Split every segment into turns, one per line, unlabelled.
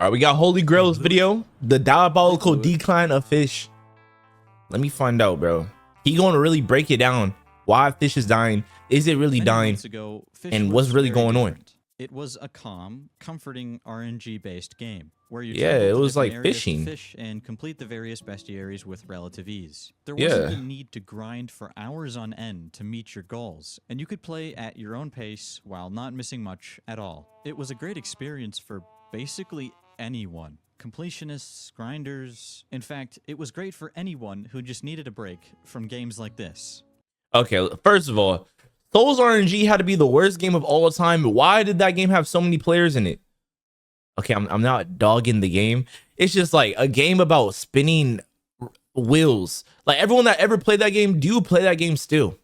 All right, we got Holy Grail's video, the diabolical decline of Fisch. Let me find out, bro. He going to really break it down. Why Fisch is dying? Is it really dying? And what's really going on?
It was a calm, comforting RNG-based game where you
it was like fishing,
fish and complete the various bestiaries with relative ease. There wasn't the need to grind for hours on end to meet your goals, and you could play at your own pace while not missing much at all. It was a great experience for basically anyone. Completionists, grinders. In fact, it was great for anyone who just needed a break from games like this.
Okay, first of all, Souls RNG had to be the worst game of all time. Why did that game have so many players in it? Okay, I'm not dogging the game. It's just like a game about spinning wheels. Like everyone that ever played that game, do you play that game still?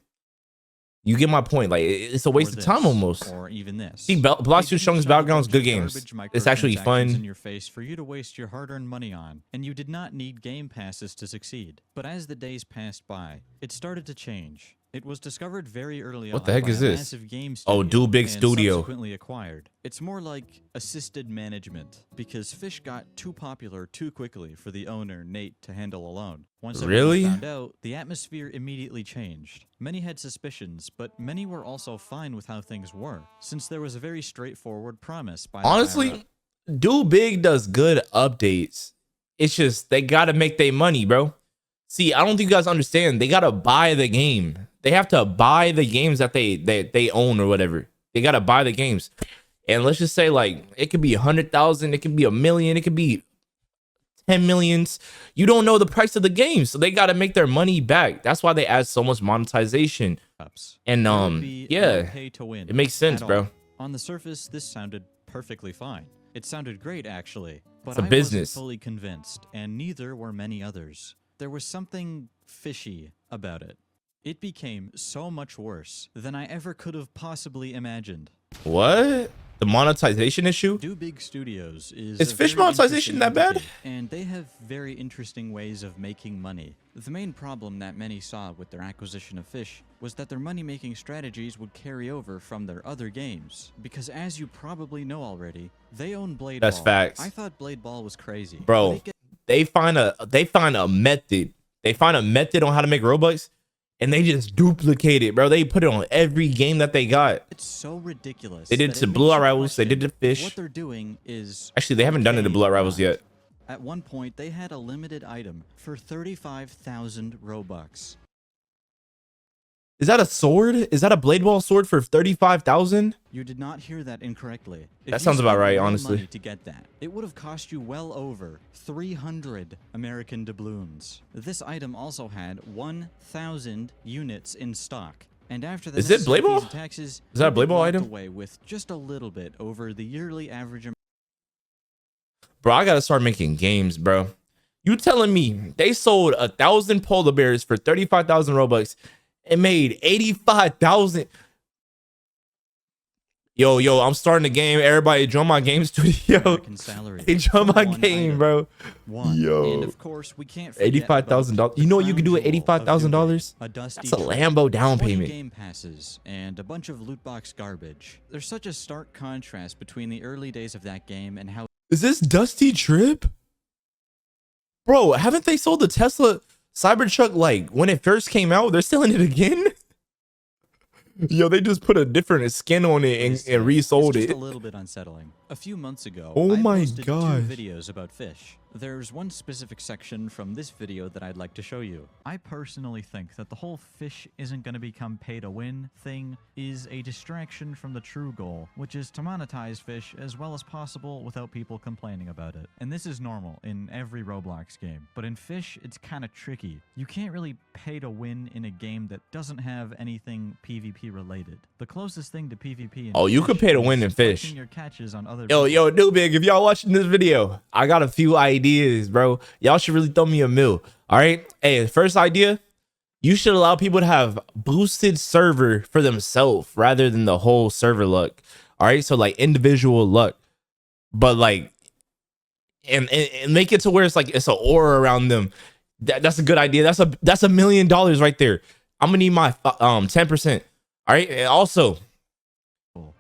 You get my point. Like it's a waste of time almost.
Or even this.
See, Blast Too Strong's Battlegrounds, good games. It's actually fun.
In your face for you to waste your hard-earned money on, and you did not need game passes to succeed. But as the days passed by, it started to change. It was discovered very early on.
What the heck is this? Oh, Do Big Studio.
Subsequently acquired. It's more like assisted management because Fisch got too popular too quickly for the owner Nate to handle alone. Once everyone found out, the atmosphere immediately changed. Many had suspicions, but many were also fine with how things were, since there was a very straightforward promise by the
honestly, Do Big does good updates. It's just they gotta make their money, bro. See, I don't think you guys understand. They gotta buy the game. They have to buy the games that they own or whatever. They gotta buy the games. And let's just say like it could be 100,000, it could be 1 million, it could be 10 millions. You don't know the price of the game, so they gotta make their money back. That's why they add so much monetization. And yeah, it makes sense, bro.
On the surface, this sounded perfectly fine. It sounded great actually, but
it's a business.
I wasn't fully convinced, and neither were many others. There was something fishy about it. It became so much worse than I ever could have possibly imagined.
What? The monetization issue?
Do Big Studios is
Fisch monetization that bad?
And they have very interesting ways of making money. The main problem that many saw with their acquisition of Fisch was that their money-making strategies would carry over from their other games. Because as you probably know already, they own Blade Ball.
That's facts.
I thought Blade Ball was crazy.
Bro, they find a method. They find a method on how to make Robux. And they just duplicate it, bro. They put it on every game that they got.
It's so ridiculous.
They did it to Blue Out Rivals. They did it to Fisch.
What they're doing is
actually they haven't done it to Blue Out Rivals yet.
At one point, they had a limited item for 35,000 Robux.
Is that a sword? Is that a Blade Ball sword for 35,000?
You did not hear that incorrectly.
That sounds about right, honestly.
To get that, it would have cost you well over 300 American doubloons. This item also had 1,000 units in stock, and after the
is it Blade Ball?
Taxes,
is that a Blade Ball item?
Away with just a little bit over the yearly average.
Bro, I gotta start making games, bro. You telling me they sold 1,000 polar bears for 35,000 Robux? It made 85,000. Yo, I'm starting a game. Everybody join my game studio. Hey, join my game, bro. Yo,
and of course, we can't
$85,000. You know what you can do with $85,000? That's a Lambo down payment.
Game passes and a bunch of loot box garbage. There's such a stark contrast between the early days of that game and how.
Is this Dusty Trip? Bro, haven't they sold the Tesla Cybertruck like when it first came out? They're selling it again? Yo, they just put a different skin on it and resold it.
It's a little bit unsettling. A few months ago,
oh my
I posted
gosh,
2 videos about Fisch. There's one specific section from this video that I'd like to show you. I personally think that the whole Fisch isn't going to become pay-to-win thing is a distraction from the true goal, which is to monetize Fisch as well as possible without people complaining about it. And this is normal in every Roblox game, but in Fisch, it's kind of tricky. You can't really pay to win in a game that doesn't have anything PvP related. The closest thing to PvP in
you could pay to win in Fisch.
Your catches on other
yo, Do Big, if y'all watching this video, I got a few ideas, bro. Y'all should really throw me a mill. All right. Hey, first idea, you should allow people to have boosted server for themselves rather than the whole server luck. All right. So like individual luck, but like, and make it to where it's like it's an aura around them. That's a good idea. That's $1 million right there. I'm gonna need my 10%. All right. And also,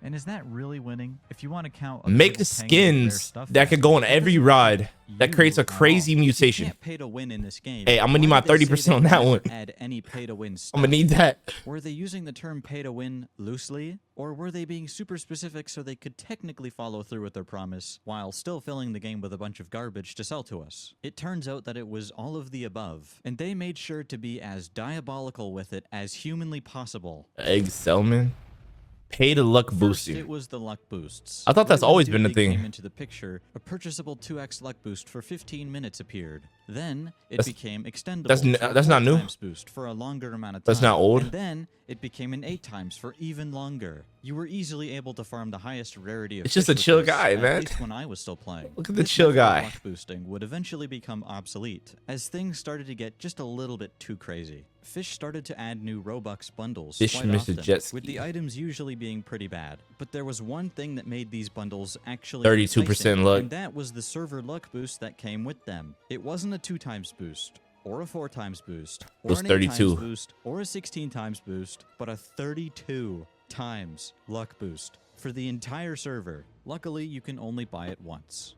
And is that really winning? If you want to count a
Make
little
skins that could go on every rod. That creates a crazy mutation.
You can't pay to win in this game.
Hey, I'm gonna need my 30% on that one.
Add any pay to win stuff.
I'm gonna need that.
Were they using the term pay to win loosely, or were they being super specific so they could technically follow through with their promise while still filling the game with a bunch of garbage to sell to us? It turns out that it was all of the above, and they made sure to be as diabolical with it as humanly possible.
Egg Selman. Pay to luck
First,
boosting.
it was the luck boosts.
I thought that's
Right when
always been a
Doobie
thing.
Came into the picture, a purchasable 2x luck boost for 15 minutes appeared. Then it became extendable.
That's not new.
Boost for a longer amount of time.
That's not old.
And then it became an 8 times for even longer. You were easily able to farm the highest rarity of
It's just
fish
a
with
chill
this,
guy,
at
man.
least when I was still playing.
Look at the
This
chill
method of
guy.
Luck boosting would eventually become obsolete as things started to get just a little bit too crazy. Fish started to add new Robux bundles
Fish
quite
Mr.
often,
Jet
with the
Ski.
items usually being pretty bad. But there was one thing that made these bundles actually
32%
enticing,
luck.
and that was the server luck boost that came with them. It wasn't a 2 times boost, or a 4 times boost, or
was
an 8
32.
times boost, or a 16 times boost, but a 32 times luck boost for the entire server. Luckily, you can only buy it once.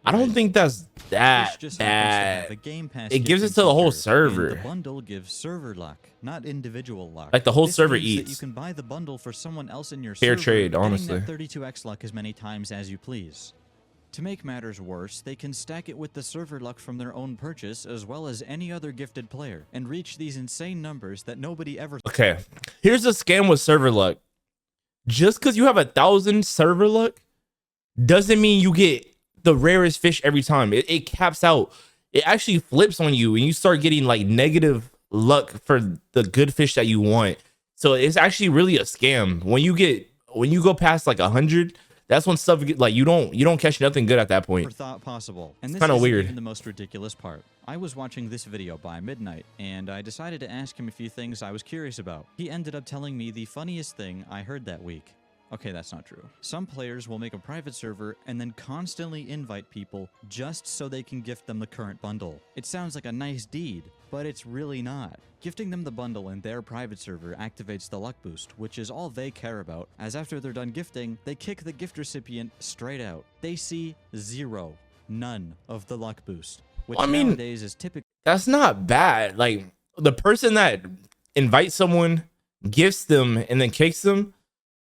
I don't think that's
Fish
that
just happens to have
bad.
a Game Pass
It gives it
gifting
to the whole
feature,
server.
and the bundle gives server luck, not individual luck.
Like the whole
This
server
means that
eats.
you can buy the bundle for someone else in your
Fair
server,
trade,
getting
honestly.
that 32x luck as many times as you please. To make matters worse, they can stack it with the server luck from their own purchase as well as any other gifted player, and reach these insane numbers that nobody ever.
Okay, here's a scam with server luck. Just because you have 1,000 server luck doesn't mean you get the rarest fish every time. It caps out. It actually flips on you and you start getting like negative luck for the good fish that you want. So it's actually really a scam. When you go past like 100, that's when stuff get, like you don't catch nothing good at that point.
Thought possible. And this
Kinda
isn't
weird.
even the most ridiculous part. I was watching this video by midnight, and I decided to ask him a few things I was curious about. He ended up telling me the funniest thing I heard that week. Okay, that's not true. Some players will make a private server and then constantly invite people just so they can gift them the current bundle. It sounds like a nice deed, but it's really not. Gifting them the bundle in their private server activates the luck boost, which is all they care about, as after they're done gifting, they kick the gift recipient straight out. They see none of the luck boost, which
I mean,
nowadays is typically
That's not bad. Like the person that invites someone, gifts them, and then kicks them,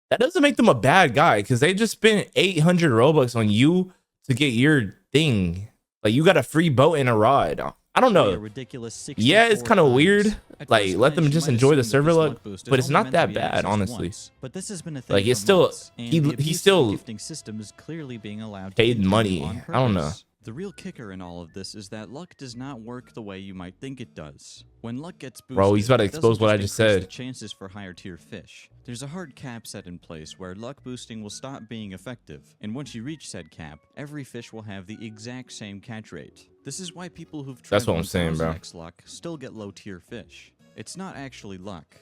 that doesn't make them a bad guy because they just spent 800 Robux on you to get your thing. Like you got a free boat and a ride. I don't
a
know.
ridiculous 64
Yeah, it's kind of
times.
weird.
At
Like
first
let them
glance, you
just
might
enjoy the
assume that
server
this
luck,
boost is
but it's
only
not
meant to
that
be
bad,
accessed
honestly.
once. But this has been a thing
Like,
for
it's still-
months, and
he
the abuse of the
still
gifting system is clearly being allowed to
paid
continue
money.
on
I don't know.
purpose. The real kicker in all of this is that luck does not work the way you might think it does. When luck gets boosted,
Bro, he's about to
it doesn't
expose what I just
increase
said.
The chances for higher tier fish. There's a hard cap set in place where luck boosting will stop being effective, and once you reach said cap, every fish will have the exact same catch rate. This is why people who've tried
That's what I'm saying, bro.
1000x luck still get low tier fish. It's not actually luck.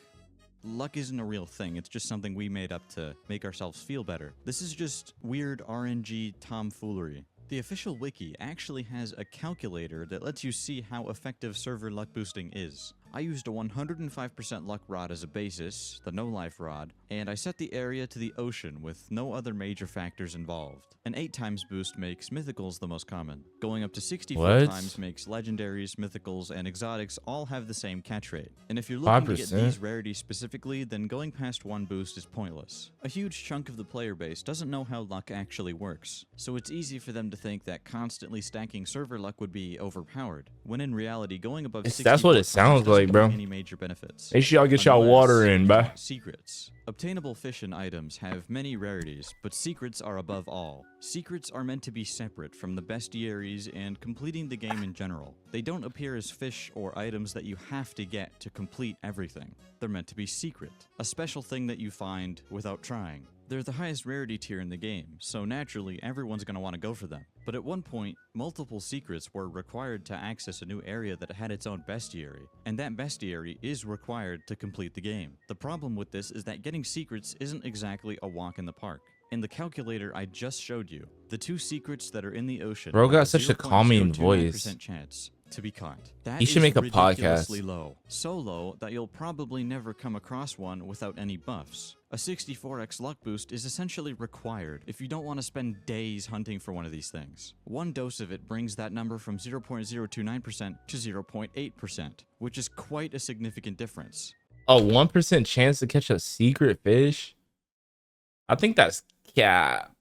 Luck isn't a real thing, it's just something we made up to make ourselves feel better. This is just weird RNG tomfoolery. The official wiki actually has a calculator that lets you see how effective server luck boosting is. I used a 105% luck rod as a basis, the no-life rod, and I set the area to the ocean with no other major factors involved. An 8 times boost makes mythicals the most common. Going up to 64
What?
times makes legendaries, mythicals, and exotics all have the same catch rate. And if you're looking to get
5%?
these rarities specifically, then going past one boost is pointless. A huge chunk of the player base doesn't know how luck actually works, so it's easy for them to think that constantly stacking server luck would be overpowered, when in reality going above
That's what it
64 times
sounds
doesn't
like, bro.
bring any major benefits.
Make sure y'all get y'all
Unless
water in,
you
bruh.
want secrets. Obtainable fish and items have many rarities, but secrets are above all. Secrets are meant to be separate from the bestiaries and completing the game in general. They don't appear as fish or items that you have to get to complete everything. They're meant to be secret, a special thing that you find without trying. They're the highest rarity tier in the game, so naturally everyone's going to want to go for them. But at one point, multiple secrets were required to access a new area that had its own bestiary, and that bestiary is required to complete the game. The problem with this is that getting secrets isn't exactly a walk in the park. In the calculator I just showed you, the 2 secrets that are in the ocean
Bro
have
got such a calming
0.029%
voice.
chance. to be caught. That
You should
is
make a
ridiculously
podcast.
low. So low that you'll probably never come across one without any buffs. A 64x luck boost is essentially required if you don't want to spend days hunting for one of these things. One dose of it brings that number from 0.029% to 0.8%, which is quite a significant difference.
A 1% chance to catch a secret fish? I think that's cap.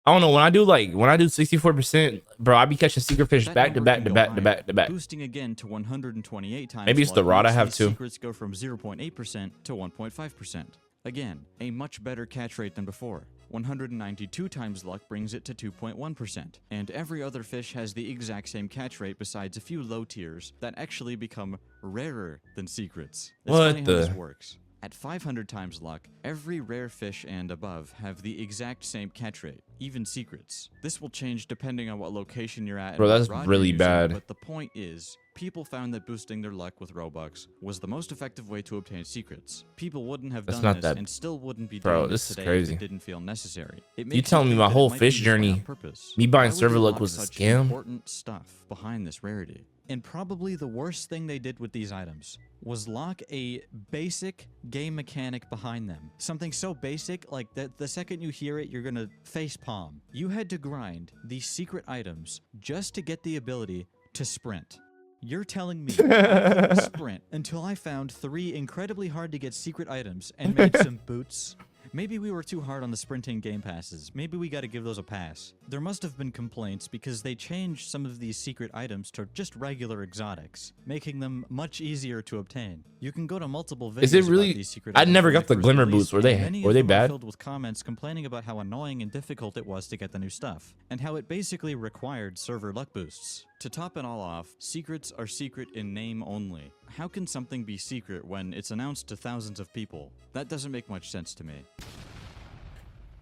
I don't know. When I do 64%, bro, I be catching secret fish
That
back to
number
back
can
to
go
back to
higher,
back to back.
boosting again to 128 times.
Maybe it's the
luck
rod I
makes
have
these
too.
Secrets go from 0.8% to 1.5%. Again, a much better catch rate than before. 192 times luck brings it to 2.1%, and every other fish has the exact same catch rate besides a few low tiers that actually become rarer than secrets. It's
What
funny how this
the-
works. At 500 times luck, every rare fish and above have the exact same catch rate, even secrets. This will change depending on what location you're at.
Bro,
and what
that's
rod
really
you're using,
bad.
But the point is, people found that boosting their luck with Robux was the most effective way to obtain secrets. People wouldn't have
That's
done
not
this
that-
and still wouldn't be
Bro,
doing
this
this
is
today
crazy.
if it didn't feel necessary. It
You
makes
telling me
think
my
that it
whole
might be
fish
this way on
journey,
purpose.
me buying
Why would
server
you
luck
lock
was a
such
scam?
important stuff behind this rarity. And probably the worst thing they did with these items was lock a basic game mechanic behind them. Something so basic, like that the second you hear it, you're gonna face palm. You had to grind these secret items just to get the ability to sprint. You're telling me I couldn't sprint until I found 3 incredibly hard to get secret items and made some boots? Maybe we were too hard on the sprinting game passes. Maybe we gotta give those a pass. There must have been complaints because they changed some of these secret items to just regular exotics, making them much easier to obtain. You can go to multiple videos
Is it really-
about these secret
I
items
never
when
got
they
the
first
glimmer
released,
boots. Were they-
and many
were
of
they
them are
bad?
filled with comments complaining about how annoying and difficult it was to get the new stuff, and how it basically required server luck boosts. To top it all off, secrets are secret in name only. How can something be secret when it's announced to thousands of people? That doesn't make much sense to me.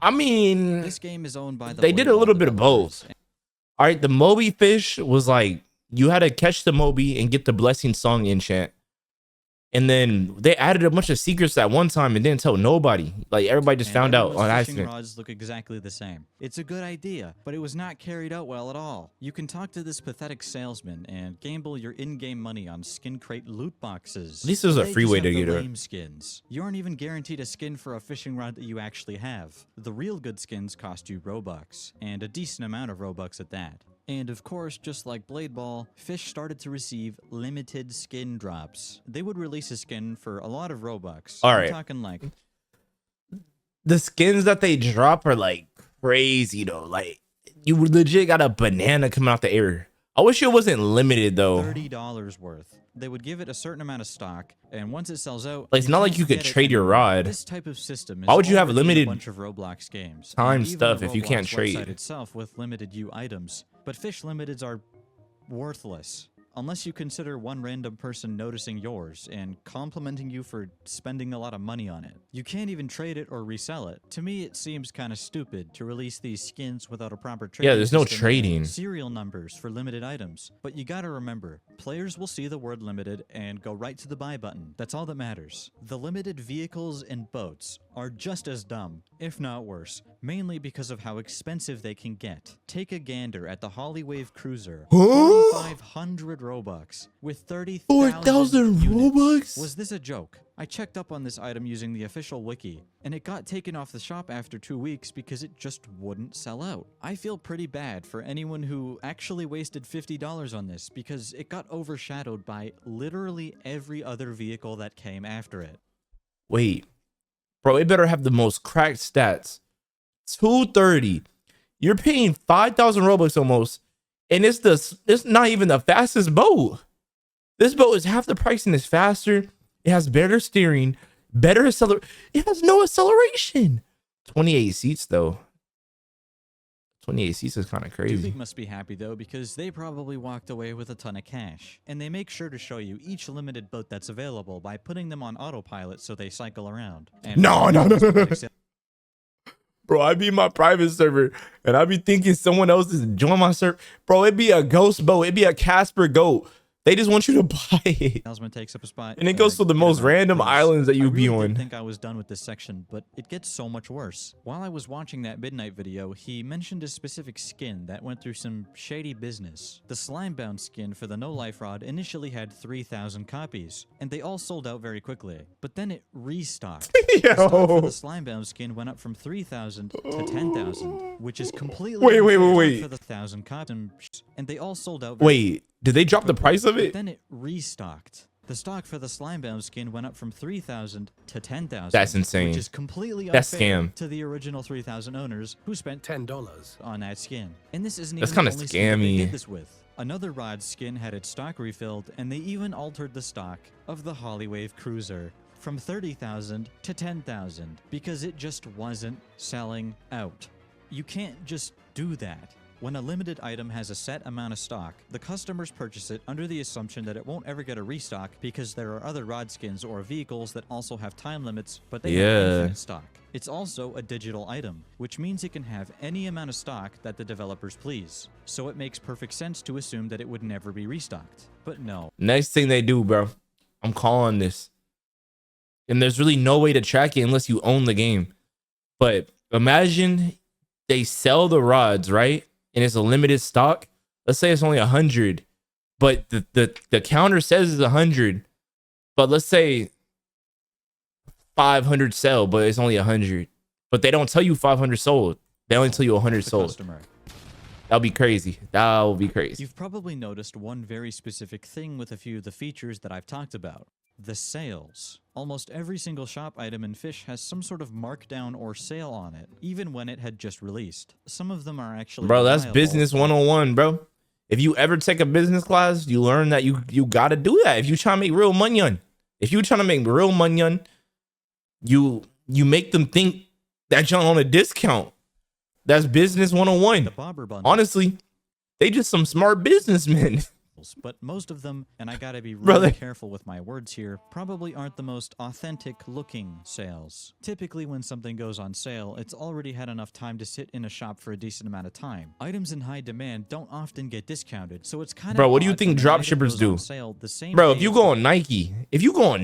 I mean,
This game is owned by the
they did a
Blade
little
Ball
bit of
developers,
both. All right, the Moby fish was like you had to catch the Moby and get the blessing song enchant. And then they added a bunch of secrets at one time and didn't tell nobody. Like everybody just
and
found out
everyone's
on
fishing
accident.
rods look exactly the same. It's a good idea, but it was not carried out well at all. You can talk to this pathetic salesman and gamble your in-game money on skin crate loot boxes.
At least there's a
They
free
just
way
have
to
the
get it.
lame skins. You aren't even guaranteed a skin for a fishing rod that you actually have. The real good skins cost you Robux, and a decent amount of Robux at that. And of course, just like Blade Ball, Fish started to receive limited skin drops. They would release a skin for a lot of Robux.
All
I'm
right.
talking like
The skins that they drop are like crazy though. Like you legit got a banana coming out the air. I wish it wasn't limited though.
$30 worth. They would give it a certain amount of stock, and once it sells out,
Like, it's not like
can't
you could
get it
trade your
anymore.
rod.
This type of system is
Why would you have
already in
limited
a bunch of Roblox games,
time
and even
stuff
the
if you
Roblox
can't
website
trade?
itself with limited U items, but Fish limiteds are worthless. Unless you consider one random person noticing yours and complimenting you for spending a lot of money on it. You can't even trade it or resell it. To me, it seems kind of stupid to release these skins without a proper trading
Yeah, there's no
system and
trading.
serial numbers for limited items. But you gotta remember, players will see the word limited and go right to the buy button. That's all that matters. The limited vehicles and boats are just as dumb, if not worse, mainly because of how expensive they can get. Take a gander at the Hollywave Cruiser. 4,500 Robux with 30,000
4,000
units.
Robux?
Was this a joke? I checked up on this item using the official wiki, and it got taken off the shop after 2 weeks because it just wouldn't sell out. I feel pretty bad for anyone who actually wasted $50 on this because it got overshadowed by literally every other vehicle that came after it.
Wait, bro, it better have the most cracked stats. 230. You're paying 5,000 Robux almost, and it's not even the fastest boat. This boat is half the price and it's faster. It has better steering, better acceleration. It has no acceleration. 28 seats though. 28 seats is kind of crazy.
Dubig must be happy though because they probably walked away with a ton of cash. And they make sure to show you each limited boat that's available by putting them on autopilot so they cycle around. And
No. Bro, I be in my private server and I be thinking someone else is joining my server. Bro, it'd be a ghost boat. It'd be a Casper goat They just want you to buy it.
Salesman takes up a spot.
And it goes to the most random islands that you be on.
I didn't think I was done with this section, but it gets so much worse. While I was watching that midnight video, he mentioned a specific skin that went through some shady business. The slime-bound skin for the no-life rod initially had 3,000 copies, and they all sold out very quickly. But then it restocked. The stock for the slime-bound skin went up from 3,000 to 10,000, which is completely
wait.
for the 1,000 copies, and they all sold out.
Wait, did they drop the price of it?
But then it restocked. The stock for the slime-bound skin went up from 3,000 to 10,000.
That's insane.
Which is completely unfair
That's scam.
to the original 3,000 owners who spent $10 on that skin. And this isn't
That's
even
kind
the
of
only skin that they
scammy.
did this with. Another rod skin had its stock refilled, and they even altered the stock of the Hollywave Cruiser from 30,000 to 10,000 because it just wasn't selling out. You can't just do that. When a limited item has a set amount of stock, the customers purchase it under the assumption that it won't ever get a restock because there are other rod skins or vehicles that also have time limits, but they have infinite stock. It's also a digital item, which means it can have any amount of stock that the developers please. So it makes perfect sense to assume that it would never be restocked. But no.
Next thing they do, bro, I'm calling this. And there's really no way to track it unless you own the game. But imagine they sell the rods, right? And it's a limited stock. Let's say it's only 100, but the counter says it's 100. But let's say 500 sell, but it's only 100. But they don't tell you 500 sold. They only tell you 100 sold. That'll be crazy. That'll be crazy.
You've probably noticed one very specific thing with a few of the features that I've talked about. The sales. Almost every single shop item in Fisch has some sort of markdown or sale on it, even when it had just released. Some of them are actually
Bro, that's business 101, bro. If you ever take a business class, you learn that you gotta do that. If you trying to make real money on, you make them think that you're on a discount. That's business 101.
The Bobber bundle.
Honestly, they just some smart businessmen.
But most of them, and I gotta be really careful with my words here, probably aren't the most authentic looking sales. Typically when something goes on sale, it's already had enough time to sit in a shop for a decent amount of time. Items in high demand don't often get discounted, so it's kind of...
Bro, what do you think dropshippers do? Bro, if you go on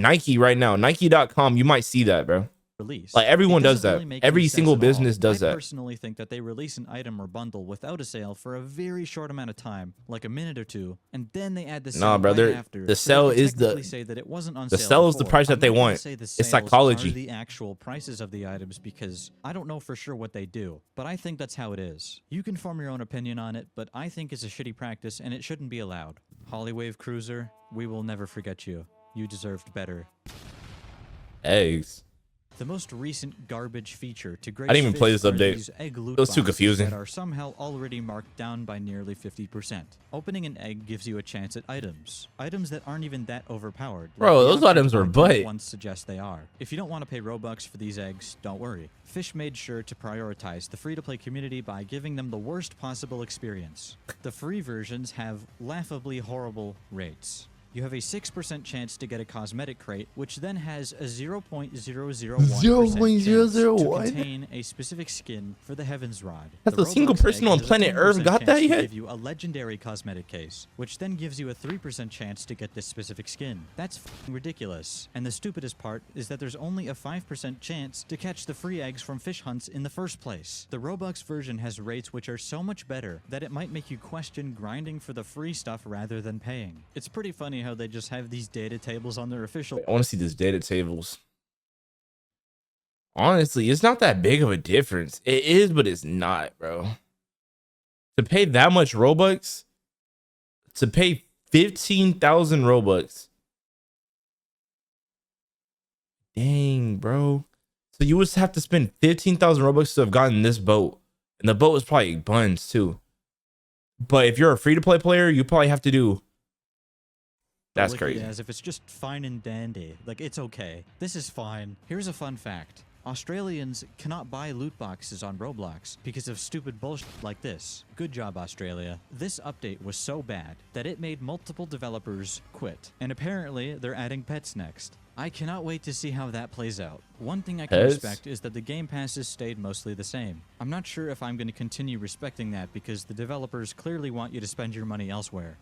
Nike right now, Nike.com, you might see that, bro.
Release.
Like everyone does that. Every single business does that.
I personally think that they release an item or bundle without a sale for a very short amount of time, like a minute or two, and then they add the sale after.
The sale is
the
sale is the price that they want. It's psychology.
The actual prices of the items because I don't know for sure what they do, but I think that's how it is. You can form your own opinion on it, but I think it's a shitty practice and it shouldn't be allowed. Hollywave Cruiser, we will never forget you. You deserved better.
Eggs.
The most recent garbage feature to grace
I didn't even play this update. It was too confusing.
That are somehow already marked down by nearly 50%. Opening an egg gives you a chance at items. Items that aren't even that overpowered.
Bro, those items were butt.
Ones suggest they are. If you don't want to pay Robux for these eggs, don't worry. Fisch made sure to prioritize the free-to-play community by giving them the worst possible experience. The free versions have laughably horrible rates. You have a 6% chance to get a cosmetic crate, which then has a 0.001% chance to contain a specific skin for the Heavens Rod.
Has a single person on planet Earth got that yet?
Give you a legendary cosmetic case, which then gives you a 3% chance to get this specific skin. That's f***ing ridiculous. And the stupidest part is that there's only a 5% chance to catch the free eggs from fish hunts in the first place. The Robux version has rates which are so much better that it might make you question grinding for the free stuff rather than paying. It's pretty funny how they just have these data tables on their official...
I want to see these data tables. Honestly, it's not that big of a difference. It is, but it's not, bro. To pay that much Robux, to pay 15,000 Robux. Dang, bro. So you would have to spend 15,000 Robux to have gotten this boat. And the boat was probably buns too. But if you're a free-to-play player, you probably have to do... That's crazy.
As if it's just fine and dandy. Like, it's okay. This is fine. Here's a fun fact. Australians cannot buy loot boxes on Roblox because of stupid bullshit like this. Good job, Australia. This update was so bad that it made multiple developers quit. And apparently, they're adding pets next. I cannot wait to see how that plays out. One thing I can respect is that the game passes stayed mostly the same. I'm not sure if I'm going to continue respecting that because the developers clearly want you to spend your money elsewhere.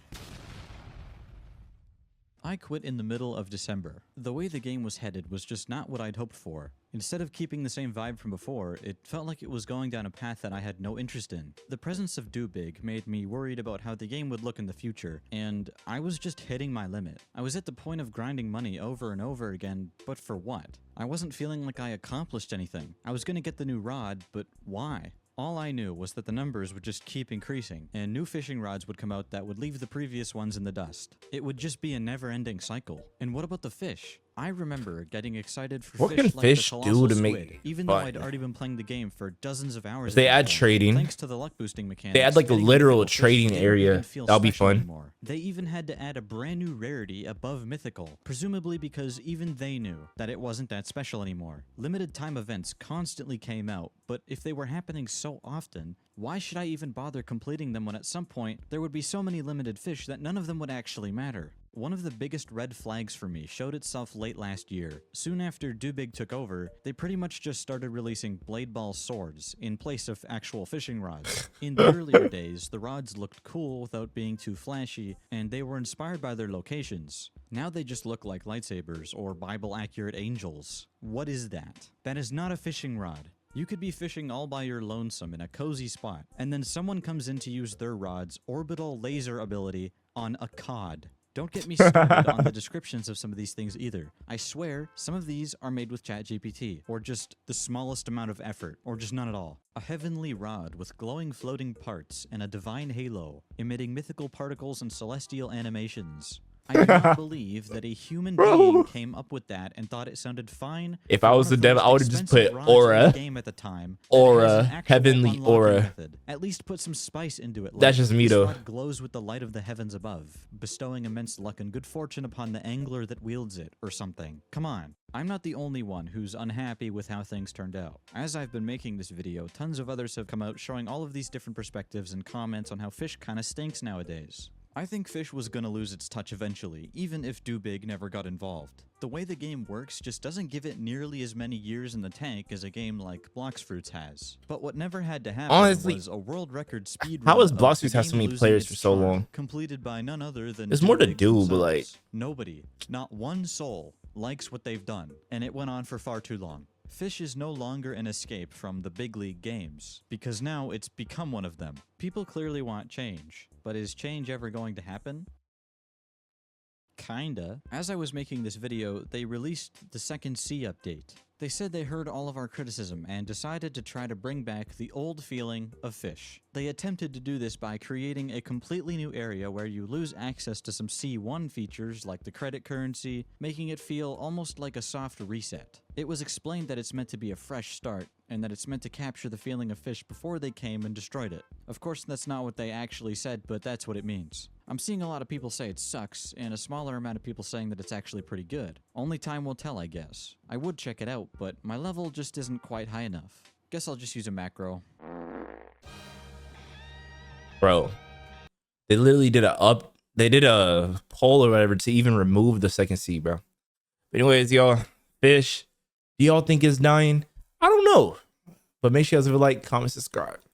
I quit in the middle of December. The way the game was headed was just not what I'd hoped for. Instead of keeping the same vibe from before, it felt like it was going down a path that I had no interest in. The presence of Do Big made me worried about how the game would look in the future, and I was just hitting my limit. I was at the point of grinding money over and over again, but for what? I wasn't feeling like I accomplished anything. I was gonna get the new rod, but why? All I knew was that the numbers would just keep increasing, and new fishing rods would come out that would leave the previous ones in the dust. It would just be a never-ending cycle. And what about the fish? I remember getting excited for
What
fish
can
like
fish
the
do
colossal
to
squid,
make
even
it
though
fun?
I'd already been playing the game for dozens of hours.
If they
at
add
that point.
trading,
Thanks to the luck boosting mechanics,
they add like a
getting
literal
mythical fish
trading
didn't
area.
even feel
That'll be
special
fun.
anymore. They even had to add a brand new rarity above mythical, presumably because even they knew that it wasn't that special anymore. Limited time events constantly came out, but if they were happening so often, why should I even bother completing them when at some point there would be so many limited fish that none of them would actually matter? One of the biggest red flags for me showed itself late last year. Soon after Do Big took over, they pretty much just started releasing blade ball swords in place of actual fishing rods. In the earlier days, the rods looked cool without being too flashy, and they were inspired by their locations. Now they just look like lightsabers or Bible-accurate angels. What is that? That is not a fishing rod. You could be fishing all by your lonesome in a cozy spot, and then someone comes in to use their rod's orbital laser ability on a cod. Don't get me started on the descriptions of some of these things either. I swear, some of these are made with ChatGPT, or just the smallest amount of effort, or just none at all. A heavenly rod with glowing floating parts and a divine halo, emitting mythical particles and celestial animations. I do not believe that a human being came up with that and thought it sounded fine.
If
for
I
one
was
of
the dev,
those
I would have just
expensive
put
rods in the
aura,
game at the time that has
aura,
an actual
heavenly
unlocking
aura.
method. At least put some spice into it.
That's just me,
this
though.
rod glows with the light of the heavens above, bestowing immense luck and good fortune upon the angler that wields it, or something. Come on. I'm not the only one who's unhappy with how things turned out. As I've been making this video, tons of others have come out showing all of these different perspectives and comments on how fish kinda stinks nowadays. I think Fish was gonna lose its touch eventually, even if Do Big never got involved. The way the game works just doesn't give it nearly as many years in the tank as a game like Blox Fruits has. But what never had to happen
Honestly,
was a world record speed
how
run
has
of
Blox
the
Fruits have so
game
many
losing
players
its
for so
charm,
long?
completed by none other than
There's
Do
more to
Big
do, but
themselves.
like,
Nobody, not one soul, likes what they've done, and it went on for far too long. Fish is no longer an escape from the big league games, because now it's become one of them. People clearly want change, but is change ever going to happen? Kinda. As I was making this video, they released the second C update. They said they heard all of our criticism and decided to try to bring back the old feeling of Fish. They attempted to do this by creating a completely new area where you lose access to some C1 features like the credit currency, making it feel almost like a soft reset. It was explained that it's meant to be a fresh start, and that it's meant to capture the feeling of Fish before they came and destroyed it. Of course, that's not what they actually said, but that's what it means. I'm seeing a lot of people say it sucks, and a smaller amount of people saying that it's actually pretty good. Only time will tell, I guess. I would check it out, but my level just isn't quite high enough. Guess I'll just use a macro.
Bro, they literally did they did a poll or whatever to even remove the second C, bro. But anyways, y'all, Fish, do y'all think it's dying? I don't know. But make sure you guys leave a like, comment, subscribe.